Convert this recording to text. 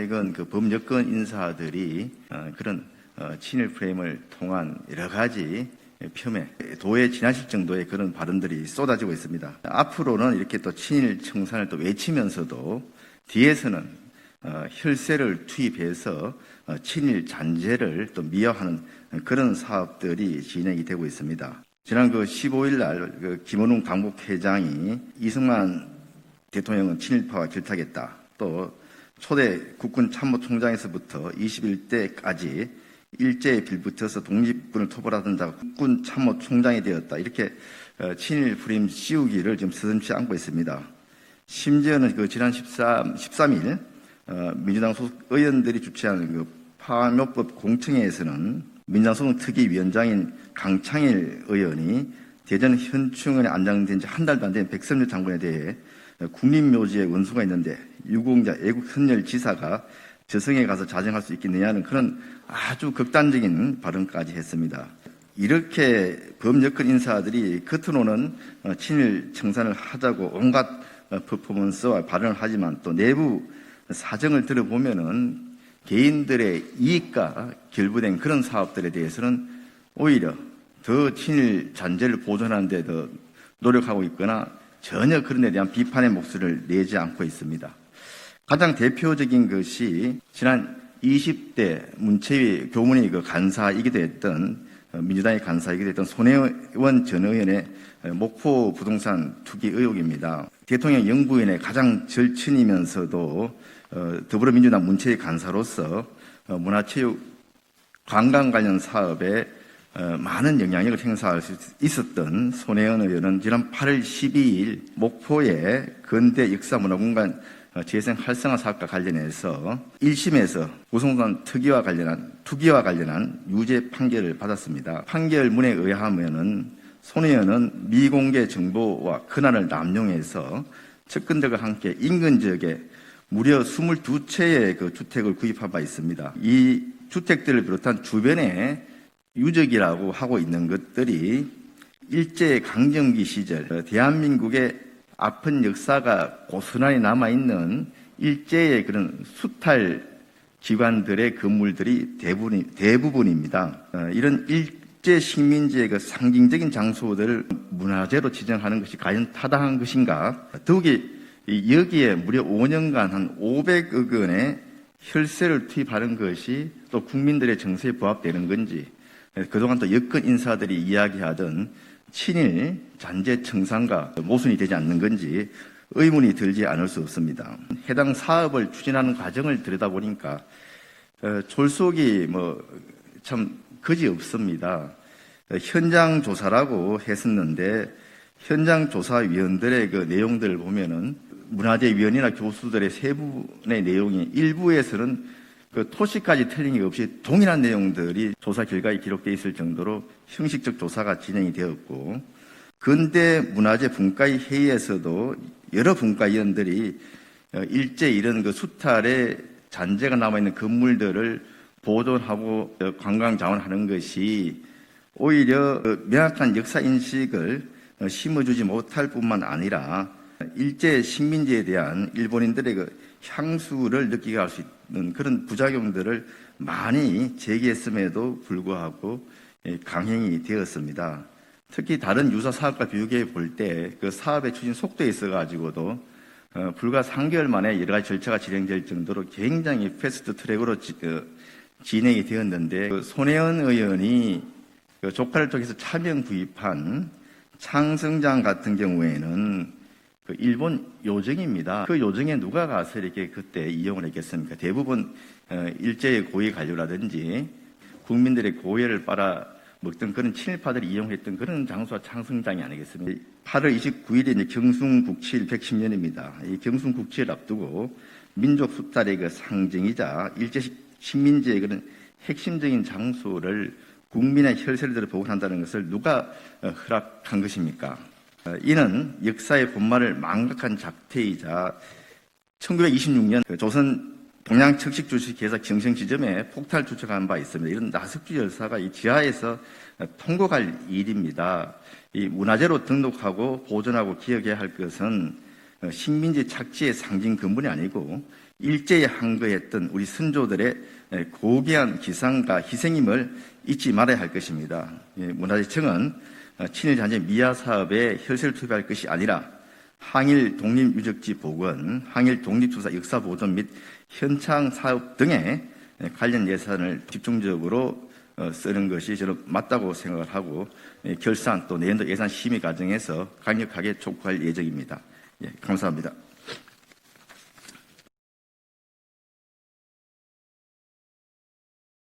최근 그 범여권 인사들이 그런 친일 프레임을 통한 여러 가지 폄훼, 도에 지나칠 정도의 그런 발언들이 쏟아지고 있습니다. 앞으로는 이렇게 또 친일 청산을 또 외치면서도 뒤에서는 혈세를 투입해서 친일 잔재를 또 미화하는 그런 사업들이 진행이 되고 있습니다. 지난 15일 날 김원웅 강북회장이 이승만 대통령은 친일파와 결탁했다. 또 초대 국군 참모총장에서부터 21대까지 일제에 빌붙어서 독립군을 토벌하던 자가 국군 참모총장이 되었다. 이렇게 친일 프레임 씌우기를 지금 서슴지 않고 있습니다. 심지어는 지난 13일 민주당 소속 의원들이 주최하는 파묘법 공청회에서는 민주당 소속 특위위원장인 강창일 의원이 대전 현충원에 안장된 지 한 달도 안 된 백선엽 장군에 대해 국립묘지에 원수가 있는데 유공자 애국헌혈지사가 저승에 가서 자정할 수 있겠느냐는 그런 아주 극단적인 발언까지 했습니다. 이렇게 범여권 인사들이 겉으로는 친일 청산을 하자고 온갖 퍼포먼스와 발언을 하지만 또 내부 사정을 들어보면은 개인들의 이익과 결부된 그런 사업들에 대해서는 오히려 더 친일 잔재를 보존하는 데 더 노력하고 있거나 전혀 그런 데 대한 비판의 목소리를 내지 않고 있습니다. 가장 대표적인 것이 지난 20대 문체위 교문위 간사이기도 했던 민주당의 간사이기도 했던 손혜원 전 의원의 목포 부동산 투기 의혹입니다. 대통령 영부인의 가장 절친이면서도 더불어민주당 문체위 간사로서 문화체육 관광 관련 사업에 많은 영향력을 행사할 수 있었던 손혜원 의원은 지난 8월 12일 목포의 근대 역사문화공간 재생 활성화 사업과 관련해서 1심에서 부동산 투기와 관련한 유죄 판결을 받았습니다. 판결문에 의하면은 손 의원은 미공개 정보와 권한을 남용해서 측근들과 함께 인근 지역에 무려 22채의 주택을 구입한 바 있습니다. 이 주택들을 비롯한 주변에 유적이라고 하고 있는 것들이 일제 강점기 시절 대한민국의 아픈 역사가 고스란히 남아있는 일제의 그런 수탈 기관들의 건물들이 대부분입니다. 이런 일제 식민지의 상징적인 장소들을 문화재로 지정하는 것이 과연 타당한 것인가? 더욱이 여기에 무려 5년간 한 500억 원의 혈세를 투입하는 것이 또 국민들의 정서에 부합되는 건지, 그동안 또 여권 인사들이 이야기하던 친일 잔재 청산과 모순이 되지 않는 건지 의문이 들지 않을 수 없습니다. 해당 사업을 추진하는 과정을 들여다보니까 졸속이 참 그지없습니다. 현장 조사라고 했었는데 현장 조사위원들의 내용들을 보면은 문화재위원이나 교수들의 세부의 내용이 일부에서는 토시까지 틀린 게 없이 동일한 내용들이 조사 결과에 기록되어 있을 정도로 형식적 조사가 진행이 되었고, 근대 문화재 분과의 회의에서도 여러 분과위원들이 일제 이런 수탈의 잔재가 남아있는 건물들을 보존하고 관광 자원하는 것이 오히려 명확한 역사 인식을 심어주지 못할 뿐만 아니라 일제 식민지에 대한 일본인들의 향수를 느끼게 할 수 있는 그런 부작용들을 많이 제기했음에도 불구하고 강행이 되었습니다. 특히 다른 유사 사업과 비교해 볼 때 그 사업의 추진 속도에 있어가지고도 불과 3개월 만에 여러 가지 절차가 진행될 정도로 굉장히 패스트 트랙으로 진행이 되었는데 손혜원 의원이 조카를 통해서 차명 구입한 창성장 같은 경우에는 일본 요정입니다. 그 요정에 누가 가서 이렇게 그때 이용을 했겠습니까? 대부분 일제의 고위 관료라든지 국민들의 고해를 빨아먹던 그런 친일파들이 이용했던 그런 장소가 창성장이 아니겠습니까? 8월 29일에 경순국칠 110년입니다. 이 경순국칠을 앞두고 민족 수탈의 상징이자 일제 식민지의 그런 핵심적인 장소를 국민의 혈세를 들어 보관한다는 것을 누가 허락한 것입니까? 이는 역사의 본말을 망각한 작태이자 1926년 조선 동양척식주식회사 경성지점에 폭탄을 투척한 바 있습니다. 이런 나석주 열사가 이 지하에서 통곡할 일입니다. 이 문화재로 등록하고 보존하고 기억해야 할 것은 식민지 착취의 상징 근본이 아니고 일제에 항거했던 우리 선조들의 고귀한 기상과 희생임을 잊지 말아야 할 것입니다. 문화재청은 친일잔재 미화 사업에 혈세를 투입할 것이 아니라 항일 독립유적지 복원, 항일 독립투사 역사 보존 및 현창 사업 등에 관련 예산을 집중적으로 쓰는 것이 저는 맞다고 생각을 하고 결산 또 내년도 예산 심의 과정에서 강력하게 촉구할 예정입니다. 감사합니다.